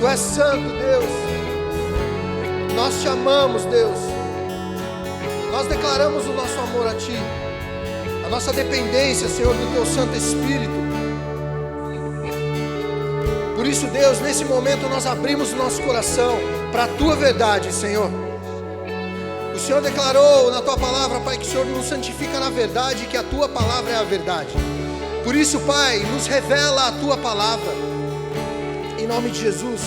Tu és santo, Deus. Nós te amamos, Deus. Nós declaramos o nosso amor a Ti, a nossa dependência, Senhor, do Teu Santo Espírito. Por isso, Deus, nesse momento nós abrimos o nosso coração para a Tua verdade, Senhor. O Senhor declarou na Tua palavra, Pai, que o Senhor nos santifica na verdade e que a Tua palavra é a verdade. Por isso, Pai, nos revela a Tua palavra, em nome de Jesus.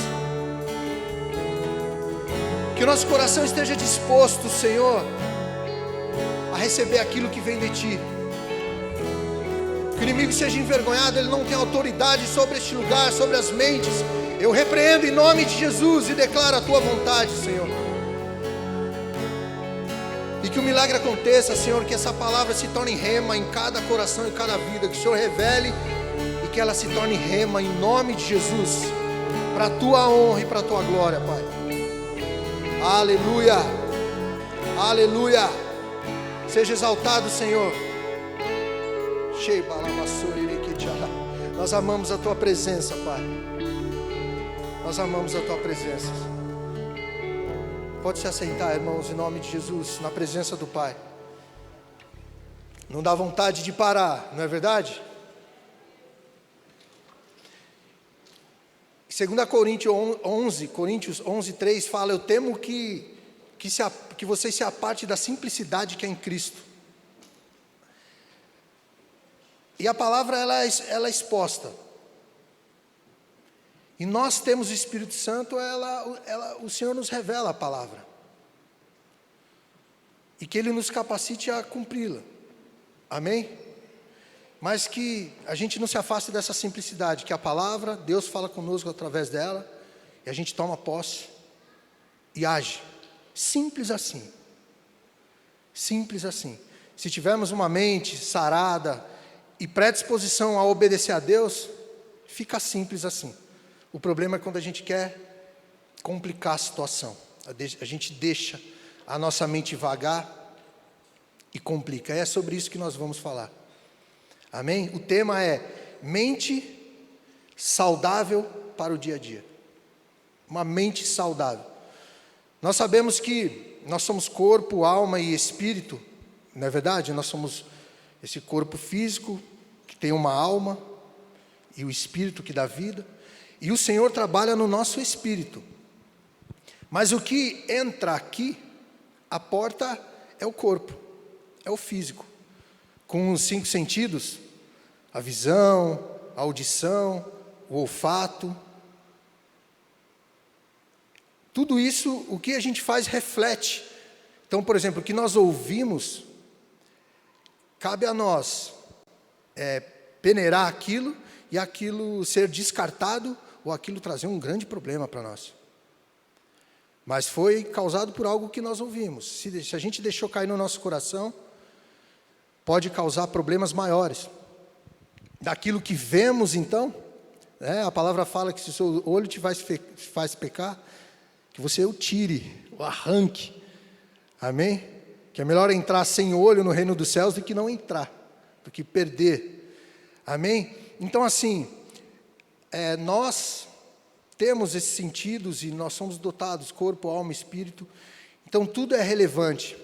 Que o nosso coração esteja disposto, Senhor, a receber aquilo que vem de Ti. Que o inimigo seja envergonhado, ele não tem autoridade sobre este lugar, sobre as mentes. Eu repreendo em nome de Jesus e declaro a Tua vontade, Senhor. E que o milagre aconteça, Senhor, que essa palavra se torne rema em cada coração e cada vida. Que o Senhor revele e que ela se torne rema em nome de Jesus, para a Tua honra e para a Tua glória, Pai. Aleluia, aleluia. Seja exaltado, Senhor. Nós amamos a Tua presença, Pai. Nós amamos a Tua presença. Pode se assentar, irmãos, em nome de Jesus, na presença do Pai. Não dá vontade de parar, não é verdade? 2 Coríntios 11:3 fala: eu temo que vocês se apartem da simplicidade que é em Cristo. E a palavra ela é exposta. E nós temos o Espírito Santo, o Senhor nos revela a palavra. E que Ele nos capacite a cumpri-la. Amém? Mas que a gente não se afaste dessa simplicidade, que a palavra, Deus fala conosco através dela, e a gente toma posse e age. Simples assim. Simples assim. Se tivermos uma mente sarada e predisposição a obedecer a Deus, fica simples assim. O problema é quando a gente quer complicar a situação. A gente deixa a nossa mente vagar e complica. É sobre isso que nós vamos falar. Amém? O tema é mente saudável para o dia a dia. Uma mente saudável. Nós sabemos que nós somos corpo, alma e espírito. Não é verdade? Nós somos esse corpo físico que tem uma alma e o espírito que dá vida. E o Senhor trabalha no nosso espírito. Mas o que entra aqui, a porta é o corpo, é o físico. Com os 5 sentidos, a visão, a audição, o olfato. Tudo isso, o que a gente faz reflete. Então, por exemplo, o que nós ouvimos, cabe a nós peneirar aquilo e aquilo ser descartado ou aquilo trazer um grande problema para nós. Mas foi causado por algo que nós ouvimos. Se a gente deixou cair no nosso coração, pode causar problemas maiores. Daquilo que vemos, então, a palavra fala que se o seu olho te faz pecar, que você o tire, o arranque. Amém? Que é melhor entrar sem olho no reino dos céus do que não entrar, do que perder. Amém? Então, assim, nós temos esses sentidos e nós somos dotados, corpo, alma, espírito. Então, tudo é relevante.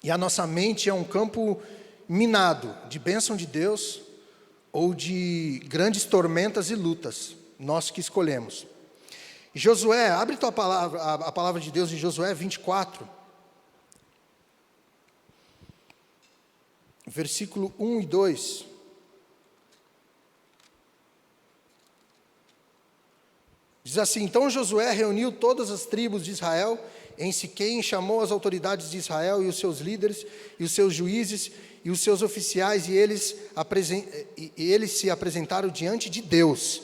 E a nossa mente é um campo minado de bênção de Deus ou de grandes tormentas e lutas. Nós que escolhemos. E Josué, abre tua palavra, a palavra de Deus em Josué 24. Versículo 1 e 2. Diz assim: então Josué reuniu todas as tribos de Israel em Siquém, chamou as autoridades de Israel e os seus líderes, e os seus juízes, e os seus oficiais, e eles se apresentaram diante de Deus.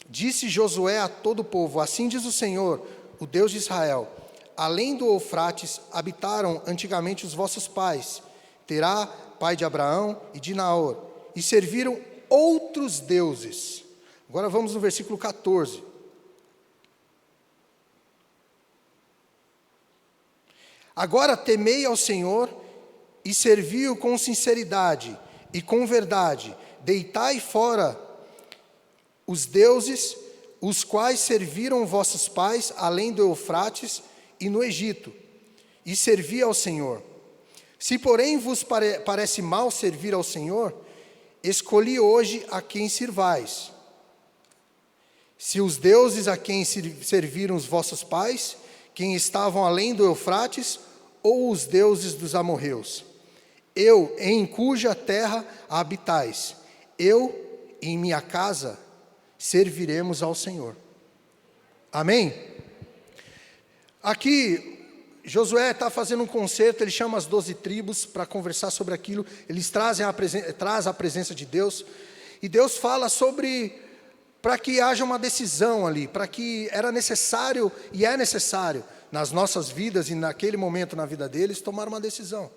Disse Josué a todo o povo: assim diz o Senhor, o Deus de Israel: além do Eufrates habitaram antigamente os vossos pais, Terá, pai de Abraão e de Naor, e serviram outros deuses. Agora vamos no versículo 14. Agora temei ao Senhor e servi-o com sinceridade e com verdade. Deitai fora os deuses os quais serviram vossos pais além do Eufrates e no Egito, e servi ao Senhor. Se, porém, vos parece mal servir ao Senhor, escolhi hoje a quem sirvais. Se os deuses a quem serviram os vossos pais, quem estavam além do Eufrates, ou os deuses dos amorreus, eu, em cuja terra habitais, eu e em minha casa serviremos ao Senhor. Amém? Aqui, Josué está fazendo um concerto, ele chama as 12 tribos para conversar sobre aquilo, eles traz a presença de Deus, e Deus fala sobre, para que haja uma decisão ali, para que era necessário, e é necessário, nas nossas vidas e naquele momento na vida deles, tomar uma decisão.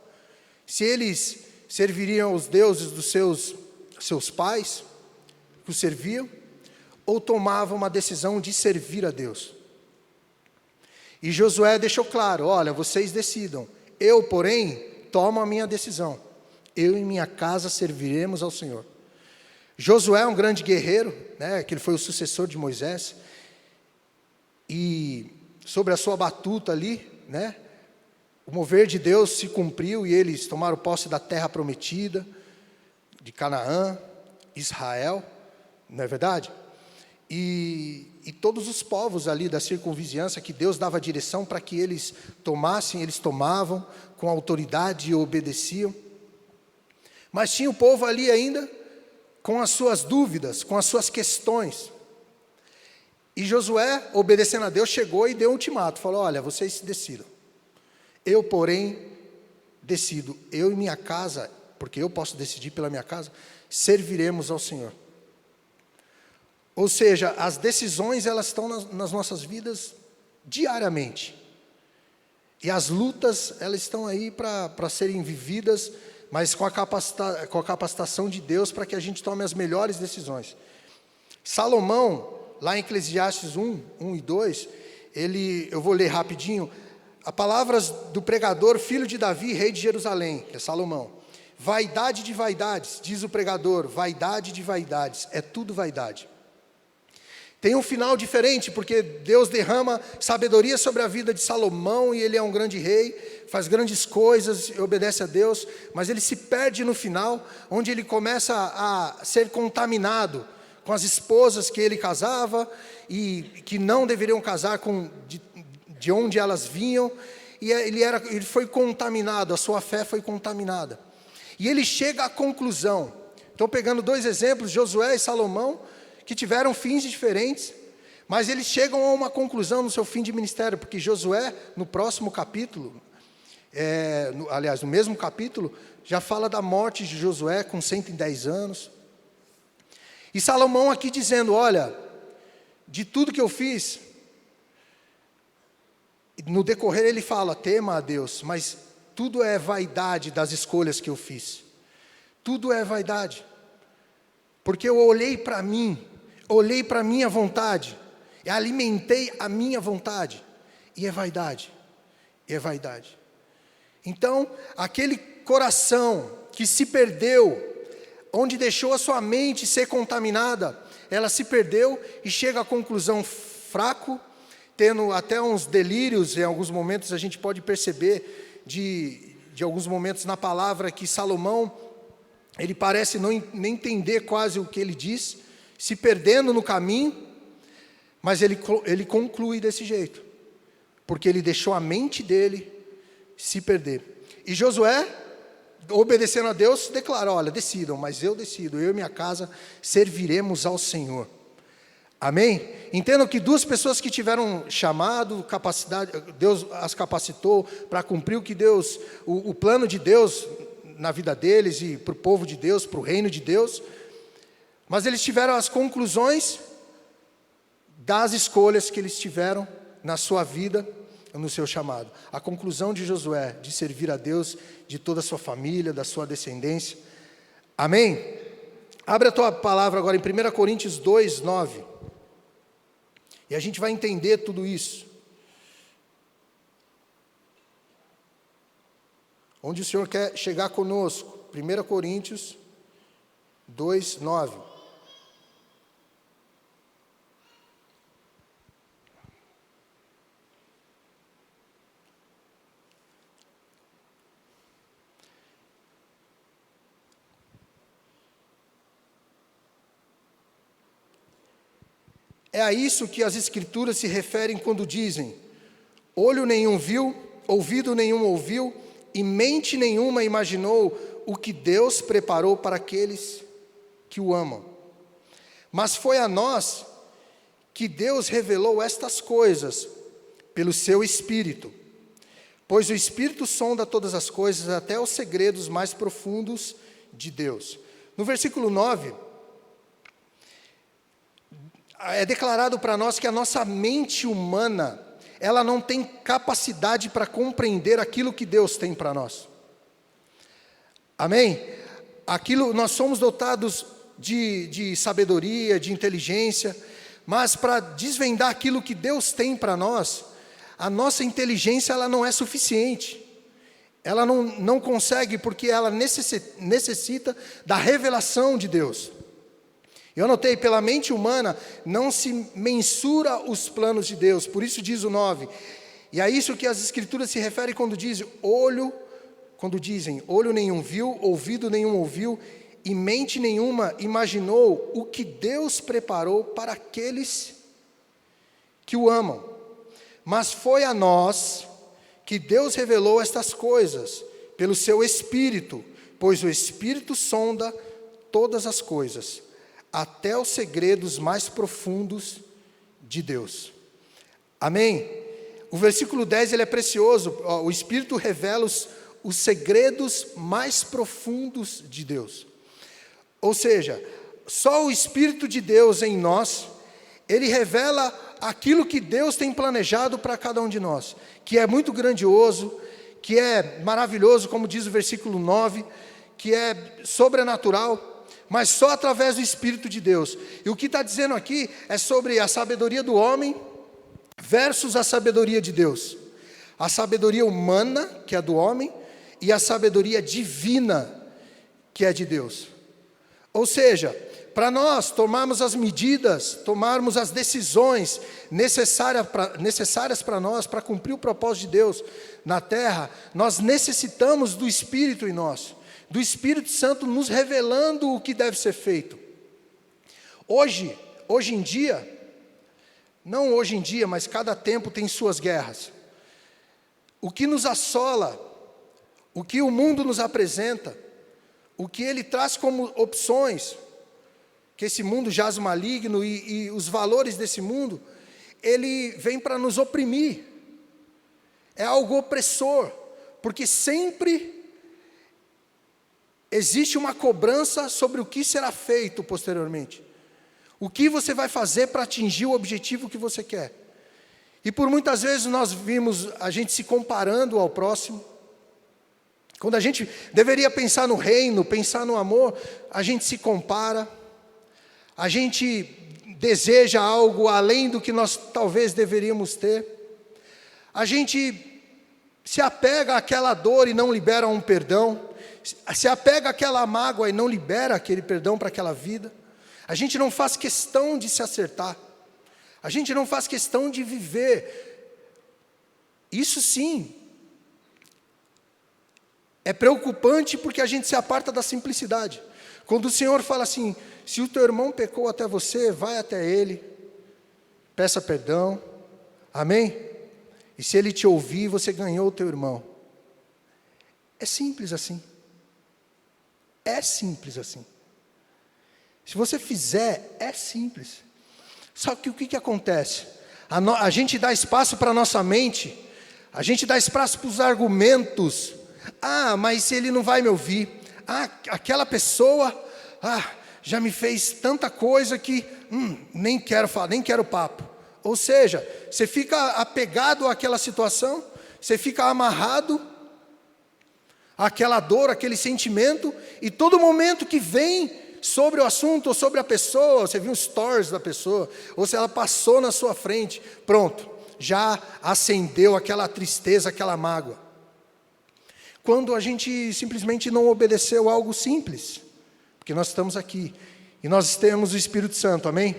Se eles serviriam os deuses dos seus pais, que os serviam, ou tomavam uma decisão de servir a Deus. E Josué deixou claro, olha, vocês decidam, eu, porém, tomo a minha decisão, eu e minha casa serviremos ao Senhor. Josué é um grande guerreiro, né, que ele foi o sucessor de Moisés, e sobre a sua batuta ali, né, o mover de Deus se cumpriu e eles tomaram posse da terra prometida, de Canaã, Israel, não é verdade? E todos os povos ali da circunvizinhança que Deus dava direção para que eles tomassem, eles tomavam com autoridade e obedeciam. Mas tinha o povo ali ainda com as suas dúvidas, com as suas questões. E Josué, obedecendo a Deus, chegou e deu um ultimato, falou, olha, vocês se decidam. Eu, porém, decido, eu e minha casa, porque eu posso decidir pela minha casa, serviremos ao Senhor. Ou seja, as decisões, elas estão nas nossas vidas diariamente. E as lutas, elas estão aí para serem vividas, mas com a capacitação de Deus para que a gente tome as melhores decisões. Salomão, lá em Eclesiastes 1 e 2, eu vou ler rapidinho, as palavras do pregador, filho de Davi, rei de Jerusalém, que é Salomão. Vaidade de vaidades, diz o pregador, vaidade de vaidades, é tudo vaidade. Tem um final diferente, porque Deus derrama sabedoria sobre a vida de Salomão, e ele é um grande rei, faz grandes coisas, obedece a Deus, mas ele se perde no final, onde ele começa a ser contaminado com as esposas que ele casava, e que não deveriam casar de onde elas vinham, e ele foi contaminado, a sua fé foi contaminada. E ele chega à conclusão, estou pegando 2 exemplos, Josué e Salomão, que tiveram fins diferentes, mas eles chegam a uma conclusão no seu fim de ministério, porque Josué, no próximo capítulo, no mesmo capítulo, já fala da morte de Josué com 110 anos. E Salomão aqui dizendo, olha, de tudo que eu fiz, no decorrer ele fala, tema a Deus, mas tudo é vaidade das escolhas que eu fiz. Tudo é vaidade. Porque eu olhei para mim, olhei para a minha vontade, e alimentei a minha vontade, e é vaidade, e é vaidade. Então, aquele coração que se perdeu, onde deixou a sua mente ser contaminada, ela se perdeu e chega à conclusão fraco, tendo até uns delírios, em alguns momentos a gente pode perceber, de alguns momentos na palavra, que Salomão, ele parece nem entender quase o que ele diz, se perdendo no caminho, mas ele conclui desse jeito, porque ele deixou a mente dele se perder. E Josué, obedecendo a Deus, declara, olha, decidam, mas eu decido, eu e minha casa serviremos ao Senhor. Amém? Entendam que 2 pessoas que tiveram chamado, capacidade, Deus as capacitou para cumprir o plano de Deus na vida deles e para o povo de Deus, para o reino de Deus, mas eles tiveram as conclusões das escolhas que eles tiveram na sua vida, no seu chamado. A conclusão de Josué, de servir a Deus, de toda a sua família, da sua descendência. Amém? Abre a tua palavra agora em 1 Coríntios 2, 9. E a gente vai entender tudo isso. Onde o Senhor quer chegar conosco. 1 Coríntios 2, 9. É a isso que as Escrituras se referem quando dizem: olho nenhum viu, ouvido nenhum ouviu, e mente nenhuma imaginou o que Deus preparou para aqueles que o amam. Mas foi a nós que Deus revelou estas coisas pelo seu Espírito, pois o Espírito sonda todas as coisas, até os segredos mais profundos de Deus. No versículo 9, é declarado para nós que a nossa mente humana, ela não tem capacidade para compreender aquilo que Deus tem para nós. Amém? Nós somos dotados de sabedoria, de inteligência, mas para desvendar aquilo que Deus tem para nós, a nossa inteligência ela não é suficiente. Ela não consegue, porque ela necessita da revelação de Deus. Eu notei, pela mente humana não se mensura os planos de Deus, por isso diz o 9. E é isso que as Escrituras se referem quando dizem olho nenhum viu, ouvido nenhum ouviu, e mente nenhuma imaginou o que Deus preparou para aqueles que o amam. Mas foi a nós que Deus revelou estas coisas pelo seu Espírito, pois o Espírito sonda todas as coisas, até os segredos mais profundos de Deus. Amém? O versículo 10 ele é precioso. O Espírito revela os segredos mais profundos de Deus. Ou seja, só o Espírito de Deus em nós, ele revela aquilo que Deus tem planejado para cada um de nós, que é muito grandioso, que é maravilhoso, como diz o versículo 9, que é sobrenatural, mas só através do Espírito de Deus. E o que está dizendo aqui é sobre a sabedoria do homem versus a sabedoria de Deus. A sabedoria humana, que é do homem, e a sabedoria divina, que é de Deus. Ou seja, para nós tomarmos as medidas, tomarmos as decisões necessárias para nós, para cumprir o propósito de Deus na terra, nós necessitamos do Espírito em nós, do Espírito Santo nos revelando o que deve ser feito. Hoje em dia, não hoje em dia, mas cada tempo tem suas guerras. O que nos assola, o que o mundo nos apresenta, o que ele traz como opções, que esse mundo jaz maligno e os valores desse mundo, ele vem para nos oprimir. É algo opressor, porque sempre existe uma cobrança sobre o que será feito posteriormente. O que você vai fazer para atingir o objetivo que você quer. E por muitas vezes nós vimos a gente se comparando ao próximo. Quando a gente deveria pensar no reino, pensar no amor, a gente se compara. A gente deseja algo além do que nós talvez deveríamos ter. A gente se apega àquela dor e não libera um perdão. Se apega àquela mágoa e não libera aquele perdão para aquela vida. A gente não faz questão de se acertar. A gente não faz questão de viver. Isso sim é preocupante, porque a gente se aparta da simplicidade. Quando o Senhor fala assim: se o teu irmão pecou até você, vai até ele, peça perdão, amém? E se ele te ouvir, você ganhou o teu irmão. É simples assim. É simples assim. Se você fizer, é simples. Só que o que acontece? A gente dá espaço para a nossa mente, a gente dá espaço para os argumentos. Ah, mas ele não vai me ouvir. Ah, aquela pessoa, já me fez tanta coisa que nem quero falar, nem quero papo. Ou seja, você fica apegado àquela situação, você fica amarrado àquela dor, àquele sentimento, e todo momento que vem sobre o assunto ou sobre a pessoa, você viu os stories da pessoa, ou se ela passou na sua frente, pronto, já acendeu aquela tristeza, aquela mágoa. Quando a gente simplesmente não obedeceu algo simples, porque nós estamos aqui, e nós temos o Espírito Santo, amém?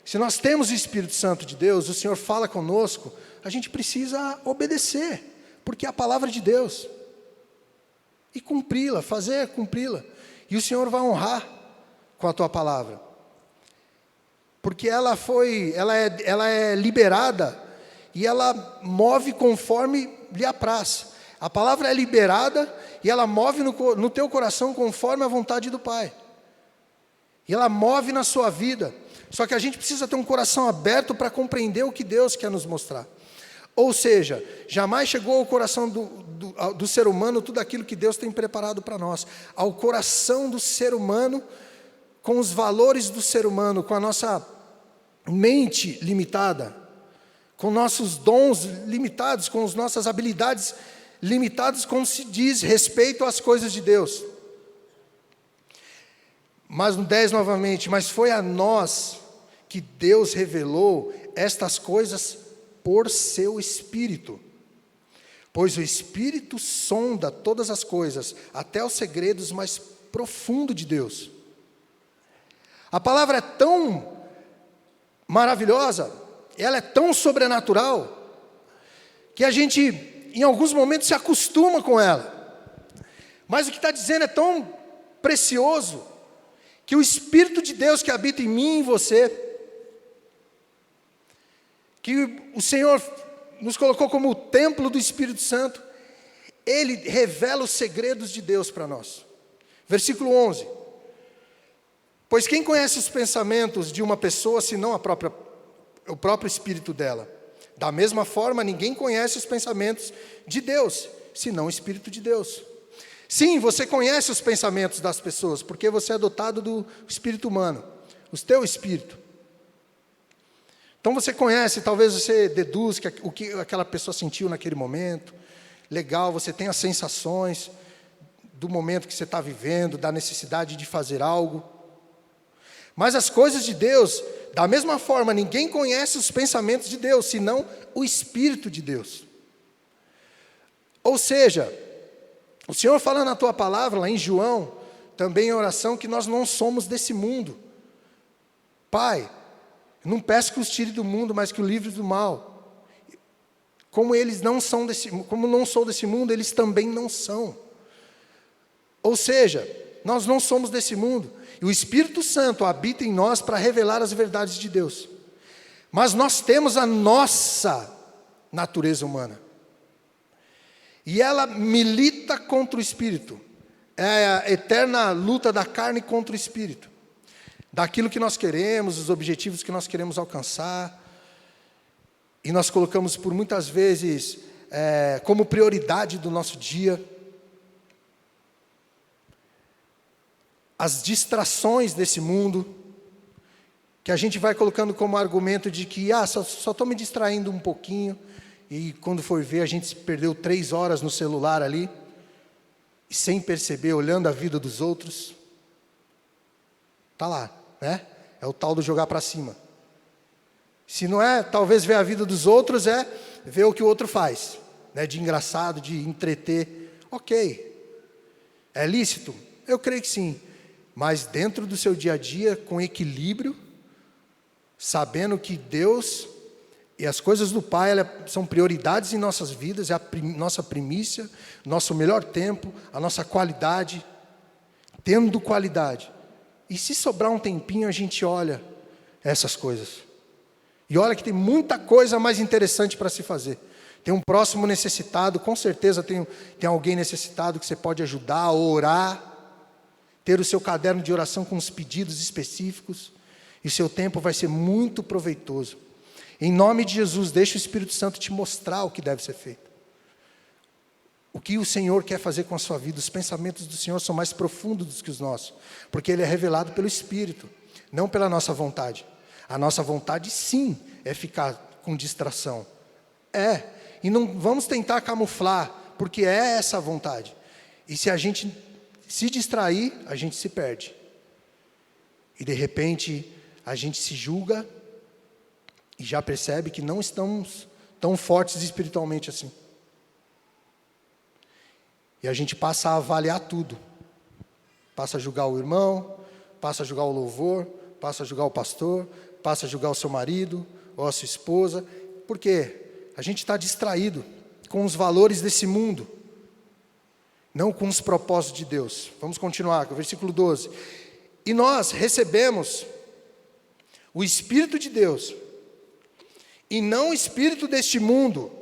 Se nós temos o Espírito Santo de Deus, o Senhor fala conosco, a gente precisa obedecer, porque é a palavra de Deus, e cumpri-la, cumpri-la, e o Senhor vai honrar com a tua palavra, porque ela é liberada e ela move conforme lhe apraz. A palavra é liberada e ela move no teu coração conforme a vontade do Pai. E ela move na sua vida. Só que a gente precisa ter um coração aberto para compreender o que Deus quer nos mostrar. Ou seja, jamais chegou ao coração do ser humano tudo aquilo que Deus tem preparado para nós. Ao coração do ser humano, com os valores do ser humano, com a nossa mente limitada, com nossos dons limitados, com as nossas habilidades limitadas, como se diz respeito às coisas de Deus. Mas no 10 novamente, mas foi a nós que Deus revelou estas coisas por seu Espírito. Pois o Espírito sonda todas as coisas, até os segredos mais profundos de Deus. A palavra é tão maravilhosa, ela é tão sobrenatural, que a gente, em alguns momentos, se acostuma com ela. Mas o que está dizendo é tão precioso, que o Espírito de Deus que habita em mim e em você, que o Senhor nos colocou como o templo do Espírito Santo, Ele revela os segredos de Deus para nós. Versículo 11. Pois quem conhece os pensamentos de uma pessoa, senão o próprio espírito dela? Da mesma forma, ninguém conhece os pensamentos de Deus, senão o Espírito de Deus. Sim, você conhece os pensamentos das pessoas, porque você é dotado do espírito humano, o teu espírito. Então você conhece, talvez você deduz o que aquela pessoa sentiu naquele momento. Legal, você tem as sensações do momento que você está vivendo, da necessidade de fazer algo. Mas as coisas de Deus, da mesma forma, ninguém conhece os pensamentos de Deus, senão o Espírito de Deus. Ou seja, o Senhor fala na tua palavra, lá em João, também em oração, que nós não somos desse mundo. Pai, não peço que os tire do mundo, mas que o livre do mal. Como não sou desse mundo, eles também não são. Ou seja, nós não somos desse mundo. E o Espírito Santo habita em nós para revelar as verdades de Deus. Mas nós temos a nossa natureza humana. E ela milita contra o Espírito. É a eterna luta da carne contra o Espírito. Daquilo que nós queremos, os objetivos que nós queremos alcançar. E nós colocamos por muitas vezes como prioridade do nosso dia as distrações desse mundo, que a gente vai colocando como argumento de que só estou me distraindo um pouquinho, e quando for ver a gente perdeu 3 horas no celular ali, e sem perceber, olhando a vida dos outros. Está lá, né? É o tal do jogar para cima. Se não é, talvez ver a vida dos outros, é ver o que o outro faz, né? De engraçado, de entreter. Ok. É lícito? Eu creio que sim. Mas dentro do seu dia a dia, com equilíbrio, sabendo que Deus e as coisas do Pai são prioridades em nossas vidas, é a nossa primícia, nosso melhor tempo, a nossa qualidade, tendo qualidade. E se sobrar um tempinho, a gente olha essas coisas. E olha que tem muita coisa mais interessante para se fazer. Tem um próximo necessitado, com certeza tem alguém necessitado que você pode ajudar, orar, ter o seu caderno de oração com os pedidos específicos, e o seu tempo vai ser muito proveitoso. Em nome de Jesus, deixa o Espírito Santo te mostrar o que deve ser feito. O que o Senhor quer fazer com a sua vida. Os pensamentos do Senhor são mais profundos do que os nossos, porque Ele é revelado pelo Espírito, não pela nossa vontade. A nossa vontade, sim, é ficar com distração. E não vamos tentar camuflar, porque é essa a vontade. E se a gente se distrair, a gente se perde. E de repente, a gente se julga e já percebe que não estamos tão fortes espiritualmente assim. E a gente passa a avaliar tudo. Passa a julgar o irmão, passa a julgar o louvor, passa a julgar o pastor, passa a julgar o seu marido ou a sua esposa. Por quê? A gente está distraído com os valores desse mundo, não com os propósitos de Deus. Vamos continuar, com o versículo 12. E nós recebemos o Espírito de Deus, e não o espírito deste mundo,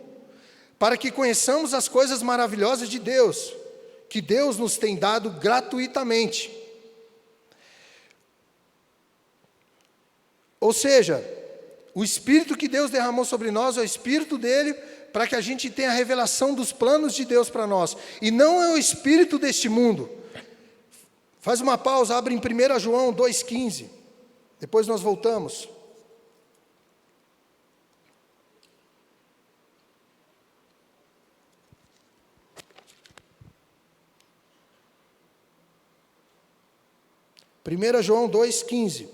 para que conheçamos as coisas maravilhosas de Deus, que Deus nos tem dado gratuitamente. Ou seja, o Espírito que Deus derramou sobre nós é o Espírito dele, para que a gente tenha a revelação dos planos de Deus para nós, e não é o espírito deste mundo. Faz uma pausa, abre em 1 João 2,15, depois nós voltamos. Primeira João 2,15,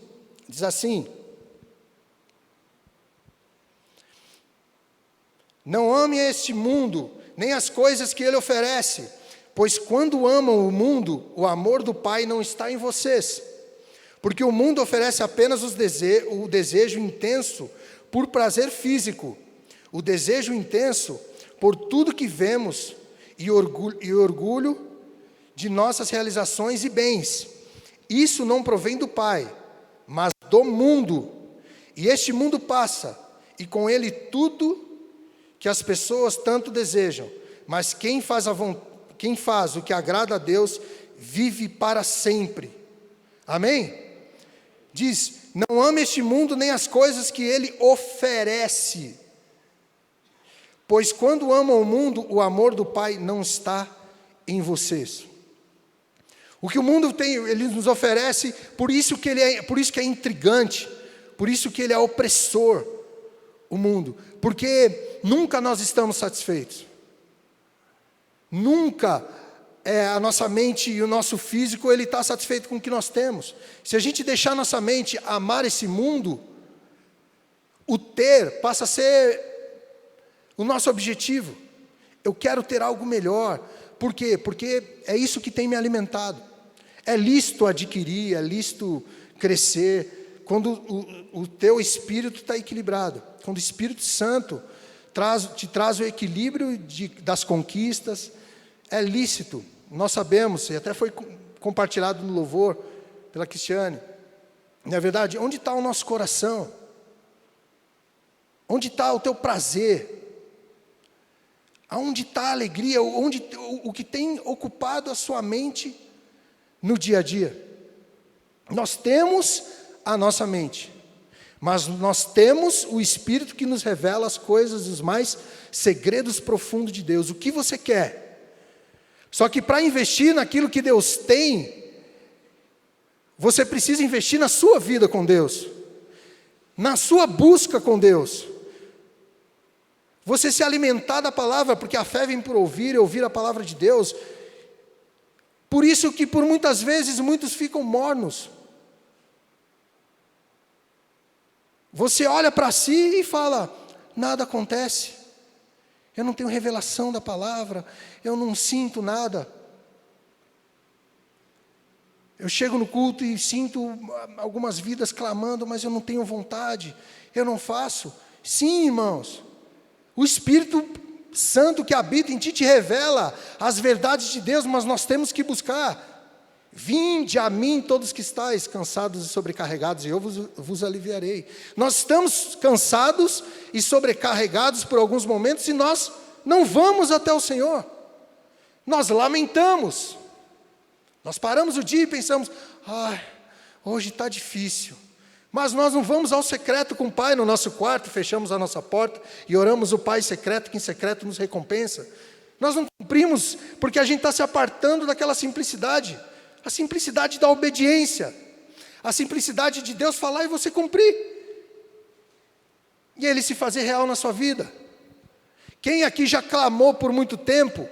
diz assim: não ame este mundo, nem as coisas que ele oferece, pois quando amam o mundo, o amor do Pai não está em vocês. Porque o mundo oferece apenas o desejo intenso por prazer físico, o desejo intenso por tudo que vemos e orgulho de nossas realizações e bens. Isso não provém do Pai, mas do mundo. E este mundo passa, e com ele tudo que as pessoas tanto desejam. Mas quem faz o que agrada a Deus, vive para sempre. Amém? Diz, não ame este mundo nem as coisas que ele oferece. Pois quando amam o mundo, o amor do Pai não está em vocês. O que o mundo tem, ele nos oferece, por isso que é intrigante, por isso que ele é opressor, o mundo, porque nunca nós estamos satisfeitos. Nunca a nossa mente e o nosso físico, ele está satisfeito com o que nós temos. Se a gente deixar nossa mente amar esse mundo, o ter passa a ser o nosso objetivo. Eu quero ter algo melhor. Por quê? Porque é isso que tem me alimentado. É lícito adquirir, é lícito crescer, quando o teu espírito está equilibrado. Quando o Espírito Santo te traz o equilíbrio das conquistas, é lícito. Nós sabemos, e até foi compartilhado no louvor pela Cristiane. Na verdade, onde está o nosso coração? Onde está o teu prazer? Aonde está a alegria? O que tem ocupado a sua mente no dia a dia? Nós temos a nossa mente, mas nós temos o Espírito que nos revela as coisas, os mais segredos profundos de Deus. O que você quer? Só que para investir naquilo que Deus tem, você precisa investir na sua vida com Deus, na sua busca com Deus. Você se alimentar da palavra, porque a fé vem por ouvir, e ouvir a palavra de Deus. Por isso que por muitas vezes muitos ficam mornos. Você olha para si e fala, nada acontece. Eu não tenho revelação da palavra, eu não sinto nada. Eu chego no culto e sinto algumas vidas clamando, mas eu não tenho vontade, eu não faço. Sim, irmãos, o Espírito Santo que habita em ti te revela as verdades de Deus, mas nós temos que buscar. Vinde a mim todos que estáis cansados e sobrecarregados, e eu vos aliviarei. Nós estamos cansados e sobrecarregados por alguns momentos, e nós não vamos até o Senhor. Nós lamentamos. Nós paramos o dia e pensamos, hoje está difícil. Mas nós não vamos ao secreto com o Pai no nosso quarto, fechamos a nossa porta e oramos o Pai secreto, que em secreto nos recompensa. Nós não cumprimos porque a gente está se apartando daquela simplicidade. A simplicidade da obediência. A simplicidade de Deus falar e você cumprir. E Ele se fazer real na sua vida. Quem aqui já clamou por muito tempo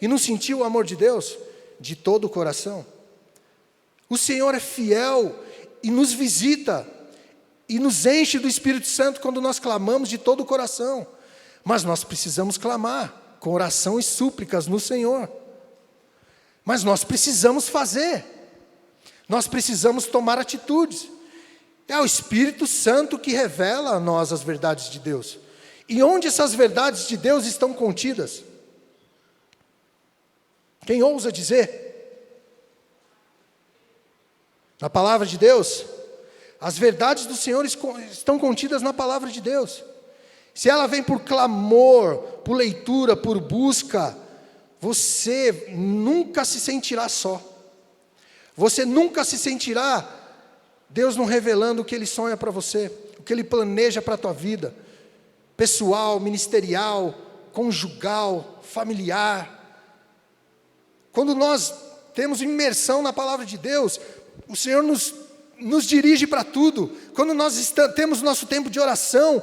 e não sentiu o amor de Deus? De todo o coração. O Senhor é fiel e nos visita e nos enche do Espírito Santo quando nós clamamos de todo o coração. Mas nós precisamos clamar com oração e súplicas no Senhor. Mas nós precisamos fazer. Nós precisamos tomar atitudes. É o Espírito Santo que revela a nós as verdades de Deus. E onde essas verdades de Deus estão contidas? Quem ousa dizer? Na palavra de Deus? As verdades do Senhor estão contidas na palavra de Deus. Se ela vem por clamor, por leitura, por busca, você nunca se sentirá só. Você nunca se sentirá Deus não revelando o que Ele sonha para você, o que Ele planeja para a tua vida, pessoal, ministerial, conjugal, familiar. Quando nós temos imersão na palavra de Deus, o Senhor nos dirige para tudo. Quando nós temos nosso tempo de oração,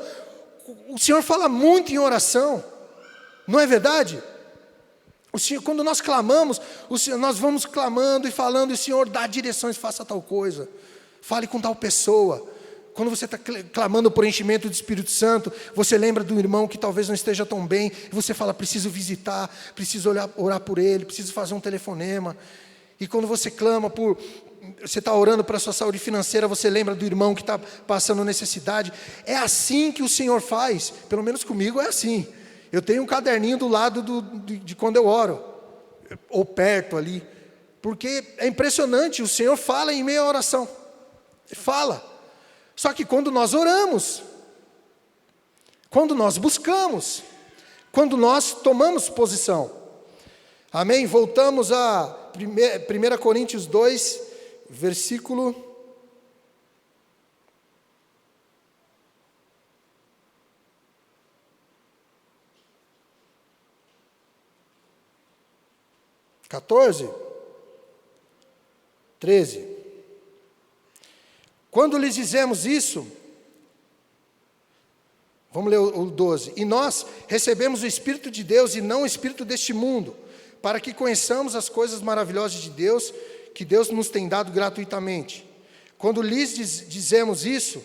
o Senhor fala muito em oração, não é verdade? O Senhor, quando nós clamamos, nós vamos clamando e falando, e o Senhor dá direções, faça tal coisa, fale com tal pessoa. Quando você está clamando por enchimento do Espírito Santo, você lembra do irmão que talvez não esteja tão bem, e você fala, preciso visitar, preciso orar por ele, preciso fazer um telefonema. E quando você clama você está orando para a sua saúde financeira, você lembra do irmão que está passando necessidade. É assim que o Senhor faz, pelo menos comigo é assim. Eu tenho um caderninho do lado de quando eu oro, ou perto ali, porque é impressionante, o Senhor fala em meio à oração, fala. Só que quando nós oramos, quando nós buscamos, quando nós tomamos posição, amém? Voltamos a 1 Coríntios 2, versículo 14, 13. Quando lhes dizemos isso, vamos ler o 12. E nós recebemos o Espírito de Deus e não o Espírito deste mundo, para que conheçamos as coisas maravilhosas de Deus, que Deus nos tem dado gratuitamente. Quando lhes dizemos isso,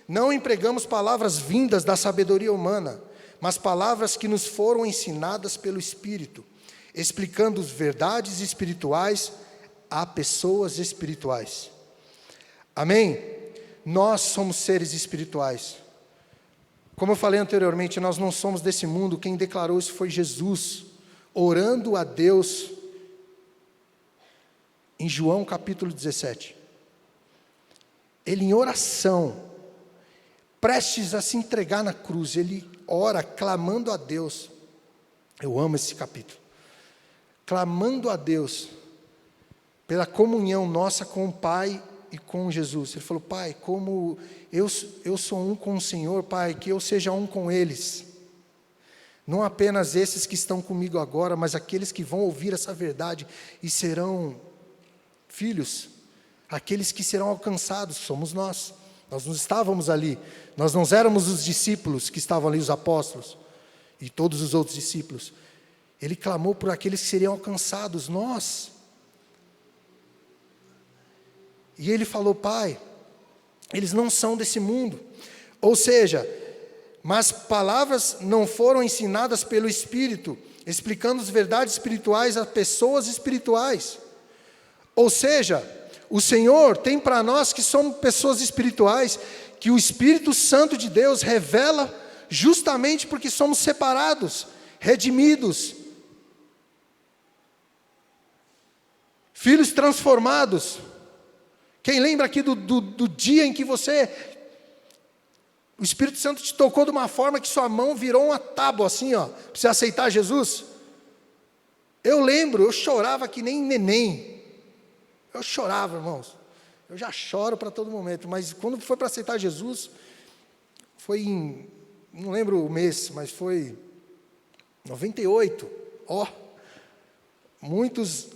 não empregamos palavras vindas da sabedoria humana, mas palavras que nos foram ensinadas pelo Espírito, explicando verdades espirituais a pessoas espirituais. Amém? Nós somos seres espirituais. Como eu falei anteriormente, nós não somos desse mundo. Quem declarou isso foi Jesus, orando a Deus em João capítulo 17. Ele em oração, prestes a se entregar na cruz, ele ora clamando a Deus. Eu amo esse capítulo. Clamando a Deus pela comunhão nossa com o Pai e com Jesus. Ele falou, Pai, como eu sou um com o Senhor, Pai, que eu seja um com eles. Não apenas esses que estão comigo agora, mas aqueles que vão ouvir essa verdade e serão filhos, aqueles que serão alcançados, somos nós. Nós não estávamos ali, nós não éramos os discípulos que estavam ali, os apóstolos, e todos os outros discípulos. Ele clamou por aqueles que seriam alcançados, nós. E ele falou, Pai, eles não são desse mundo. Ou seja, mas palavras não foram ensinadas pelo Espírito, explicando as verdades espirituais a pessoas espirituais. Ou seja, o Senhor tem para nós que somos pessoas espirituais, que o Espírito Santo de Deus revela justamente porque somos separados, redimidos, filhos transformados. Quem lembra aqui do dia em que o Espírito Santo te tocou de uma forma que sua mão virou uma tábua assim, ó, para você aceitar Jesus? Eu lembro, eu chorava que nem neném. Eu chorava, irmãos. Eu já choro para todo momento, mas quando foi para aceitar Jesus, foi não lembro o mês, mas foi 98. Ó, muitos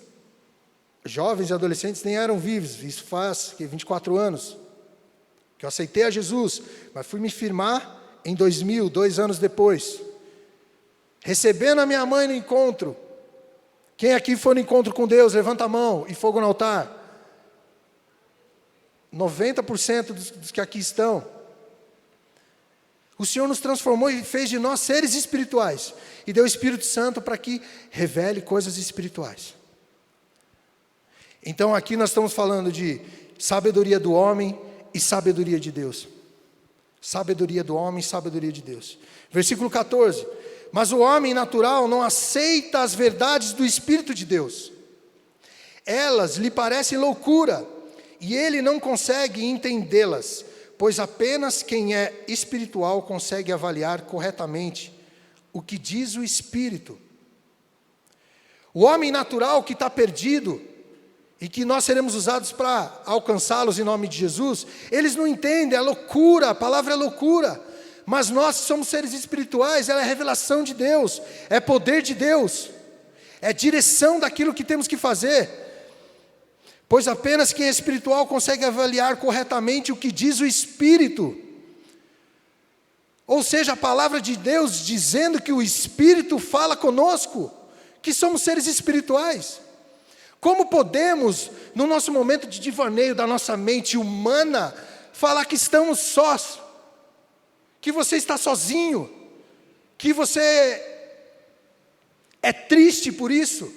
jovens e adolescentes nem eram vivos, isso faz 24 anos, que eu aceitei a Jesus, mas fui me firmar em 2000, 2 anos depois, recebendo a minha mãe no encontro. Quem aqui foi no encontro com Deus, levanta a mão, e fogo no altar. 90% dos que aqui estão. O Senhor nos transformou e fez de nós seres espirituais, e deu o Espírito Santo para que revele coisas espirituais. Então aqui nós estamos falando de sabedoria do homem e sabedoria de Deus. Sabedoria do homem e sabedoria de Deus. Versículo 14. Mas o homem natural não aceita as verdades do Espírito de Deus. Elas lhe parecem loucura, e ele não consegue entendê-las, pois apenas quem é espiritual consegue avaliar corretamente o que diz o Espírito. O homem natural que está perdido, e que nós seremos usados para alcançá-los em nome de Jesus, eles não entendem, é loucura, a palavra é loucura. Mas nós que somos seres espirituais, ela é revelação de Deus, é poder de Deus, é direção daquilo que temos que fazer. Pois apenas quem é espiritual consegue avaliar corretamente o que diz o Espírito. Ou seja, a palavra de Deus dizendo que o Espírito fala conosco, que somos seres espirituais. Como podemos, no nosso momento de divaneio da nossa mente humana, falar que estamos sós? Que você está sozinho, que você é triste por isso.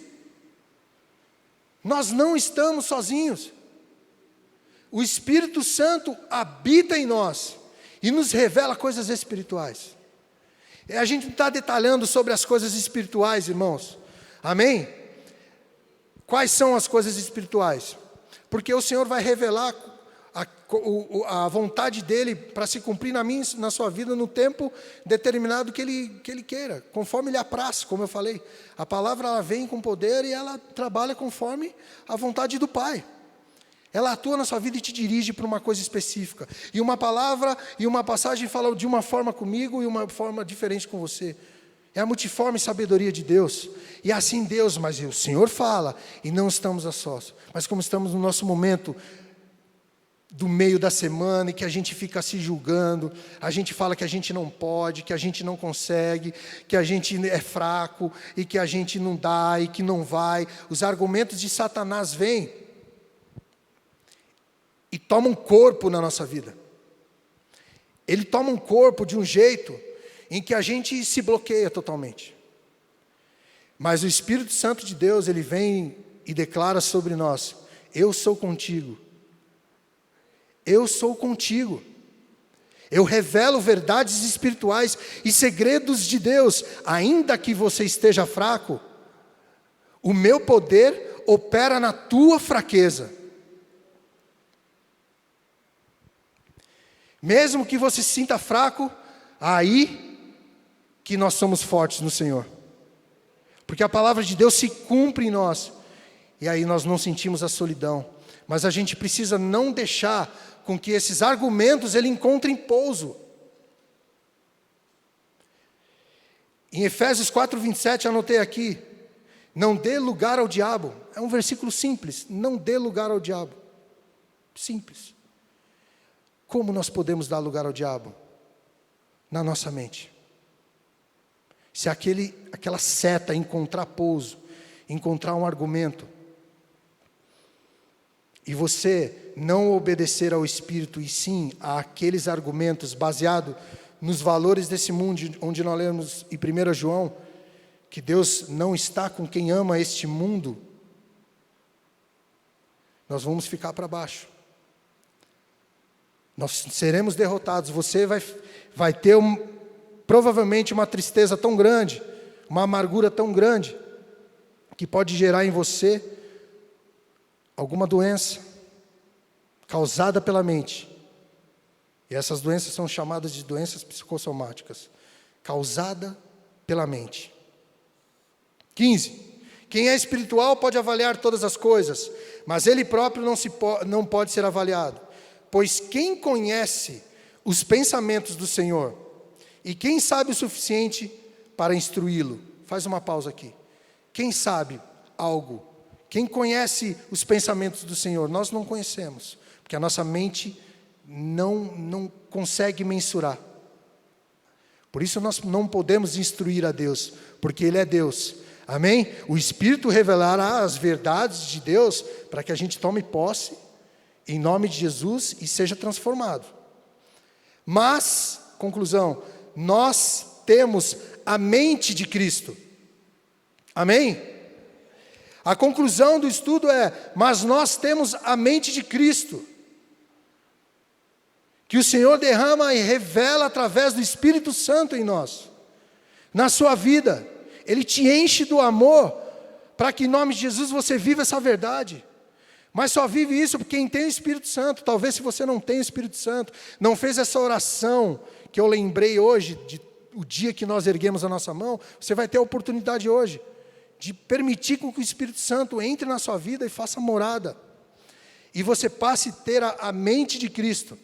Nós não estamos sozinhos. O Espírito Santo habita em nós e nos revela coisas espirituais. A gente não está detalhando sobre as coisas espirituais, irmãos. Amém? Quais são as coisas espirituais? Porque o Senhor vai revelar a vontade dEle para se cumprir na sua vida no tempo determinado que Ele queira, conforme Ele apraz, como eu falei. A palavra ela vem com poder e ela trabalha conforme a vontade do Pai. Ela atua na sua vida e te dirige para uma coisa específica. E uma palavra e uma passagem falam de uma forma comigo e uma forma diferente com você. É a multiforme sabedoria de Deus. E assim Deus, mas o Senhor fala e não estamos a sós. Mas como estamos no nosso momento do meio da semana e que a gente fica se julgando, a gente fala que a gente não pode, que a gente não consegue, que a gente é fraco e que a gente não dá e que não vai. Os argumentos de Satanás vêm e tomam corpo na nossa vida. Ele toma um corpo de um jeito em que a gente se bloqueia totalmente. Mas o Espírito Santo de Deus, ele vem e declara sobre nós: eu sou contigo. Eu sou contigo. Eu revelo verdades espirituais e segredos de Deus. Ainda que você esteja fraco, o meu poder opera na tua fraqueza. Mesmo que você se sinta fraco, aí que nós somos fortes no Senhor. Porque a palavra de Deus se cumpre em nós. E aí nós não sentimos a solidão. Mas a gente precisa não deixar com que esses argumentos ele encontrem pouso. Em Efésios 4:27, anotei aqui: não dê lugar ao diabo. É um versículo simples: não dê lugar ao diabo. Simples. Como nós podemos dar lugar ao diabo? Na nossa mente. Se aquela seta encontrar pouso, encontrar um argumento, e você não obedecer ao Espírito, e sim àqueles argumentos baseados nos valores desse mundo, onde nós lemos em 1 João, que Deus não está com quem ama este mundo, nós vamos ficar para baixo. Nós seremos derrotados. Você vai ter provavelmente uma tristeza tão grande, uma amargura tão grande, que pode gerar em você alguma doença causada pela mente. E essas doenças são chamadas de doenças psicossomáticas, causada pela mente. 15. Quem é espiritual pode avaliar todas as coisas, mas ele próprio não pode ser avaliado. Pois quem conhece os pensamentos do Senhor, e quem sabe o suficiente para instruí-lo? Faz uma pausa aqui. Quem sabe algo? Quem conhece os pensamentos do Senhor? Nós não conhecemos, porque a nossa mente não consegue mensurar. Por isso nós não podemos instruir a Deus, porque Ele é Deus. Amém? O Espírito revelará as verdades de Deus para que a gente tome posse em nome de Jesus e seja transformado. Mas, conclusão, nós temos a mente de Cristo. Amém? A conclusão do estudo é: mas nós temos a mente de Cristo, que o Senhor derrama e revela através do Espírito Santo em nós, na sua vida. Ele te enche do amor, para que em nome de Jesus você viva essa verdade. Mas só vive isso quem tem o Espírito Santo. Talvez se você não tem o Espírito Santo, não fez essa oração que eu lembrei hoje, o dia que nós erguemos a nossa mão, você vai ter a oportunidade hoje de permitir que o Espírito Santo entre na sua vida e faça morada. E você passe a ter a mente de Cristo.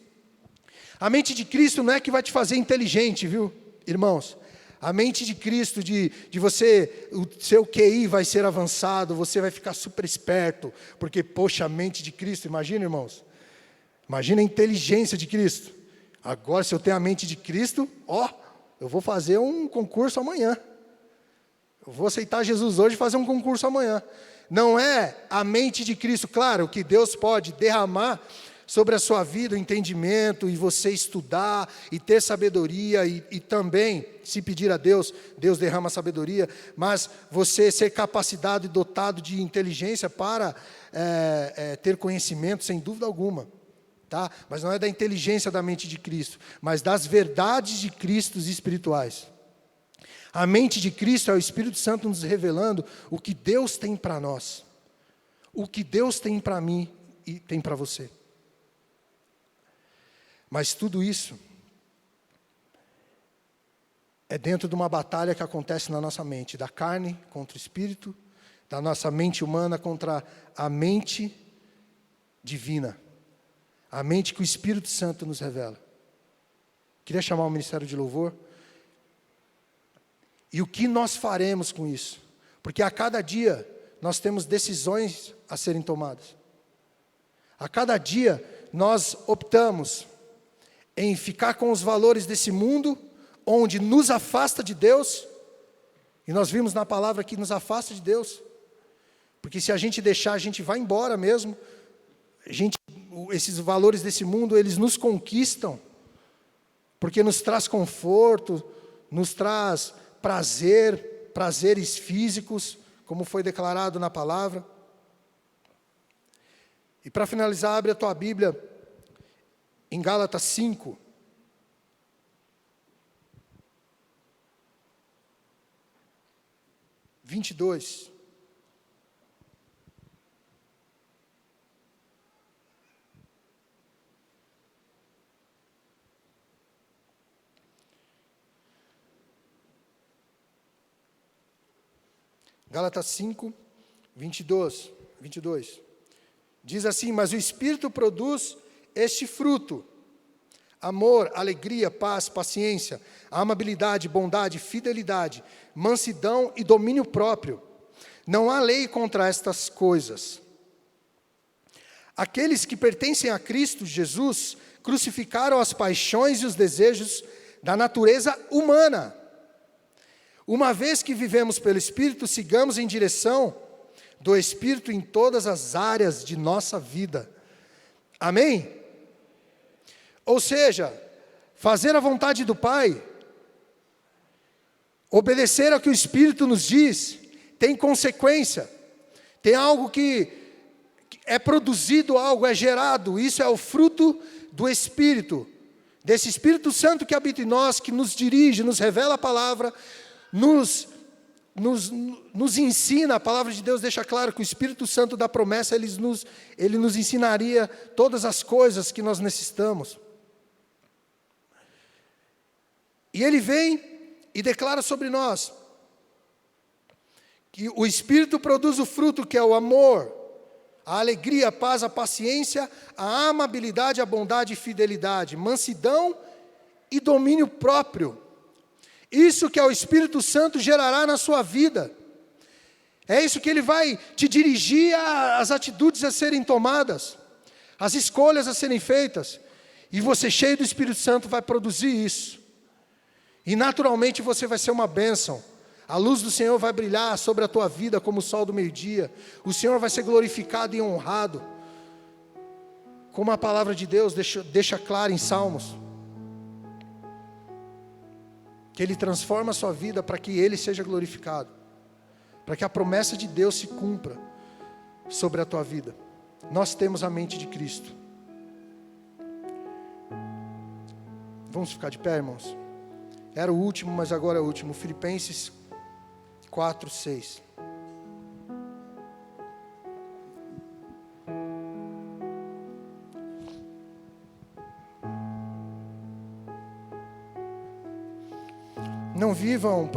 A mente de Cristo não é que vai te fazer inteligente, viu, irmãos? A mente de Cristo, de você, o seu QI vai ser avançado, você vai ficar super esperto, porque, poxa, a mente de Cristo, imagina, irmãos, imagina a inteligência de Cristo. Agora, se eu tenho a mente de Cristo, eu vou fazer um concurso amanhã. Eu vou aceitar Jesus hoje e fazer um concurso amanhã. Não é a mente de Cristo, claro, que Deus pode derramar sobre a sua vida o entendimento, e você estudar, e ter sabedoria, e também, se pedir a Deus, Deus derrama sabedoria, mas você ser capacitado e dotado de inteligência para ter conhecimento, sem dúvida alguma. Tá? Mas não é da inteligência da mente de Cristo, mas das verdades de Cristo espirituais. A mente de Cristo é o Espírito Santo nos revelando o que Deus tem para nós, o que Deus tem para mim e tem para você. Mas tudo isso é dentro de uma batalha que acontece na nossa mente, da carne contra o espírito, da nossa mente humana contra a mente divina, a mente que o Espírito Santo nos revela. Queria chamar o Ministério de Louvor. E o que nós faremos com isso? Porque a cada dia nós temos decisões a serem tomadas. A cada dia nós optamos em ficar com os valores desse mundo, onde nos afasta de Deus, e nós vimos na palavra que nos afasta de Deus, porque se a gente deixar, a gente vai embora mesmo, esses valores desse mundo, eles nos conquistam, porque nos traz conforto, nos traz prazeres físicos, como foi declarado na palavra. E para finalizar, abre a tua Bíblia, em Gálatas 5, (22). Gálatas 5, 22. Diz assim: mas o Espírito produz este fruto: amor, alegria, paz, paciência, amabilidade, bondade, fidelidade, mansidão e domínio próprio. Não há lei contra estas coisas. Aqueles que pertencem a Cristo Jesus crucificaram as paixões e os desejos da natureza humana. Uma vez que vivemos pelo Espírito, sigamos em direção do Espírito em todas as áreas de nossa vida. Amém? Ou seja, fazer a vontade do Pai, obedecer ao que o Espírito nos diz, tem consequência, tem algo que é produzido, algo é gerado, isso é o fruto do Espírito, desse Espírito Santo que habita em nós, que nos dirige, nos revela a palavra, nos ensina. A palavra de Deus deixa claro que o Espírito Santo da promessa, ele nos ensinaria todas as coisas que nós necessitamos. E ele vem e declara sobre nós que o Espírito produz o fruto, que é o amor, a alegria, a paz, a paciência, a amabilidade, a bondade e fidelidade, mansidão e domínio próprio. Isso que é o Espírito Santo gerará na sua vida. É isso que ele vai te dirigir às atitudes a serem tomadas, às escolhas a serem feitas. E você, cheio do Espírito Santo, vai produzir isso. E naturalmente você vai ser uma bênção. A luz do Senhor vai brilhar sobre a tua vida como o sol do meio-dia. O Senhor vai ser glorificado e honrado, como a palavra de Deus deixa claro em Salmos, que Ele transforma a sua vida para que Ele seja glorificado, para que a promessa de Deus se cumpra sobre a tua vida. Nós temos a mente de Cristo. Vamos ficar de pé, irmãos? Era o último, mas agora é o último. Filipenses 4, 6. Não vivam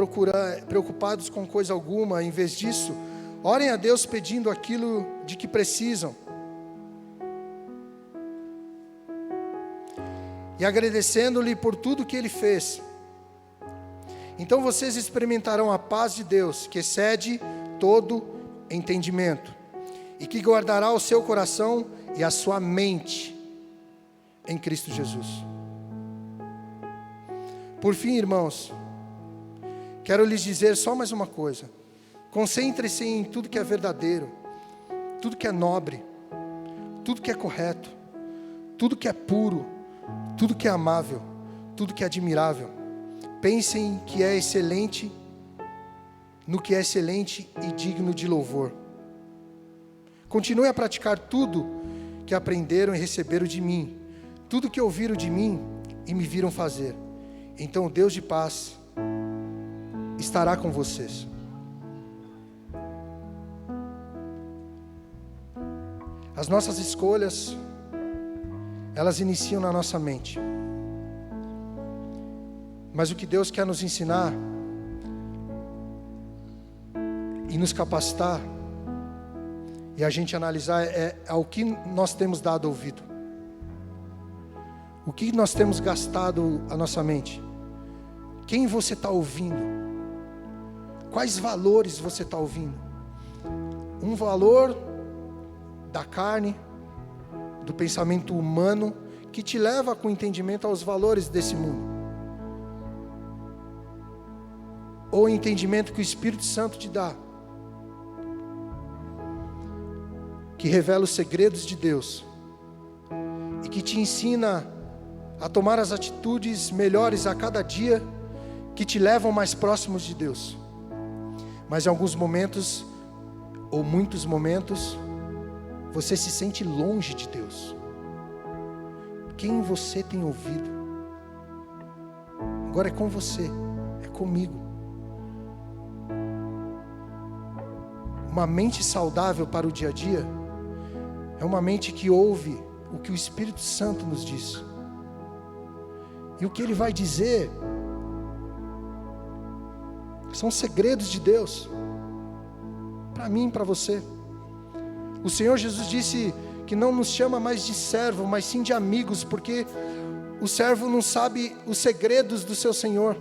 preocupados com coisa alguma. Em vez disso, orem a Deus pedindo aquilo de que precisam. E agradecendo-lhe por tudo que Ele fez. Então vocês experimentarão a paz de Deus, que excede todo entendimento, e que guardará o seu coração e a sua mente em Cristo Jesus. Por fim, irmãos, quero lhes dizer só mais uma coisa. Concentre-se em tudo que é verdadeiro, tudo que é nobre, tudo que é correto, tudo que é puro, tudo que é amável, tudo que é admirável. Pensem que é excelente, no que é excelente e digno de louvor. Continue a praticar tudo que aprenderam e receberam de mim, tudo que ouviram de mim e me viram fazer. Então o Deus de paz estará com vocês. As nossas escolhas, elas iniciam na nossa mente. Mas o que Deus quer nos ensinar e nos capacitar e a gente analisar é ao que nós temos dado ouvido. O que nós temos gastado a nossa mente? Quem você está ouvindo? Quais valores você está ouvindo? Um valor da carne, do pensamento humano, que te leva com entendimento aos valores desse mundo. Ou o entendimento que o Espírito Santo te dá, que revela os segredos de Deus e que te ensina a tomar as atitudes melhores a cada dia, que te levam mais próximos de Deus. Mas em alguns momentos, ou muitos momentos, você se sente longe de Deus. Quem você tem ouvido? Agora é com você, é comigo. Uma mente saudável para o dia a dia é uma mente que ouve o que o Espírito Santo nos diz. E o que Ele vai dizer são segredos de Deus para mim e para você. O Senhor Jesus disse que não nos chama mais de servo, mas sim de amigos, porque o servo não sabe os segredos do seu Senhor.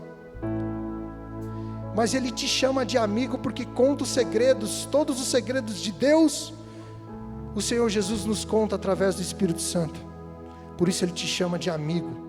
Mas Ele te chama de amigo porque conta os segredos, todos os segredos de Deus, o Senhor Jesus nos conta através do Espírito Santo. Por isso Ele te chama de amigo.